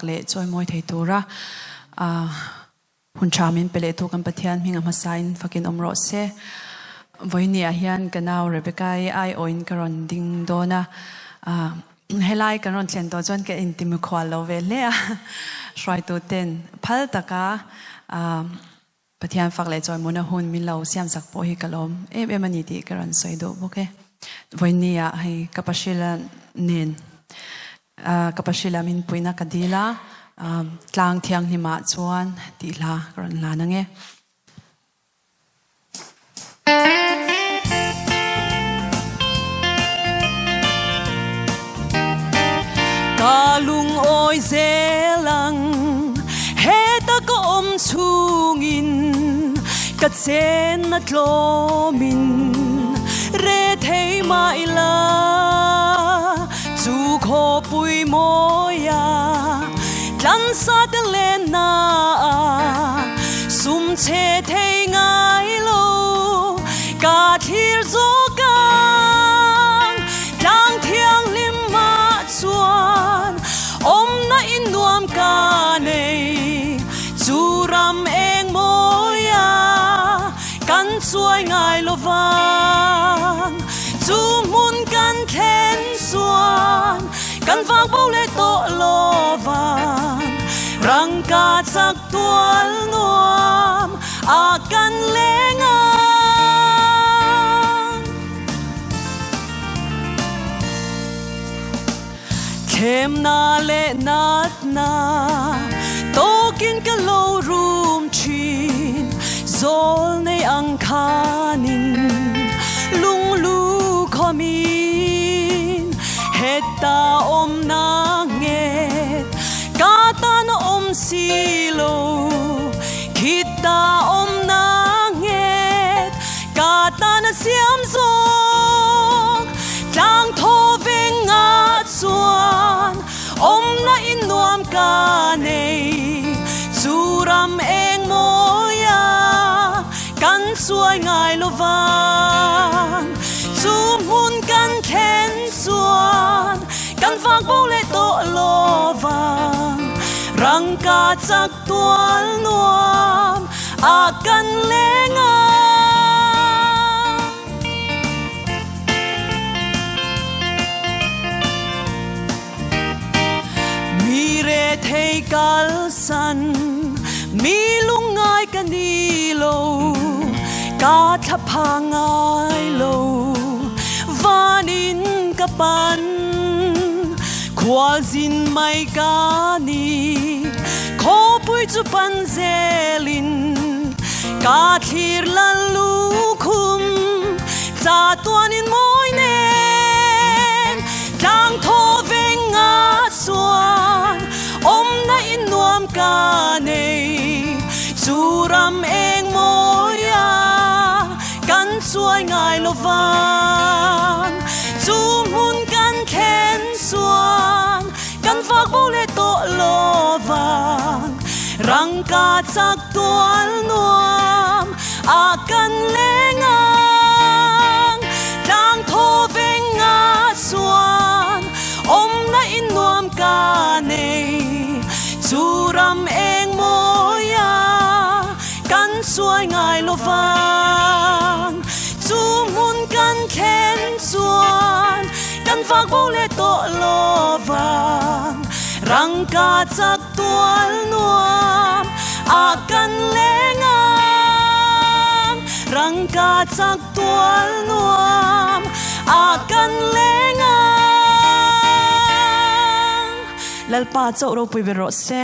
le choi moi thei tura hun chamin pele tu kan pathian minga masain fakin omro se voini a hian kanau Rebecca ai oin karon ding dona helai karon thlen to chon ke intimi khwal lo ve le a shrai tu ten phal taka pathian fak le choi mona hun min lo siam sak po hi kalom em ani ti karon soi do boke voini a hai kapashila nen kapashila min puina kadila tlang thiang ni ma chuan ti la karon la na nge kalung oi zelang heta ko chungin ka chen na tlomin re thei mai la chu kho pui moya tlan sa de lena sum che thei ngai lo ka thir zo kan tlang thiang lim ma chuan om na in nuam ka nei chu ram eng moya kan chuai ngai lo van chu mun kan khen suan kan vang bo le to lo van rang ka chak tual nuam a kan lenga kem na le nat na tokin ka lo room chin zol nei ang khanin lung lu khomin heta om na nget kata na om silo kita om na nget kata na siam zok tang tho veng nga chuan om na in nuam ka nei churam eng moya kan suai ngai lo van chu mun kan khen chuan kan vang bo le to lo van rang ka chak tual nuam a kan lenga mi re thei kal san mi lungai kanilo ka thapangai lo vanin kapan khwal zin mai ka ni kho pui chu pan zelin ka thir lan lu khum cha tuanin moi nen tlang tho veng nga chuan om na in nuam ka nei churam eng moya kan chuai ngai lo van chu mun kan khen suan kan vak bo le to lo van rang ka chak tual nuam a kan lenga tlang tho veng nga chuan om na in nuam ka nei churam eng moya kan suai ngai lo van chu mun kan khen chuan kan vak bo le to lo van rang ka chak tual nuam a kan lenga rang ka chak tual nuam a kan lenga lalpa chau ro pui be ro se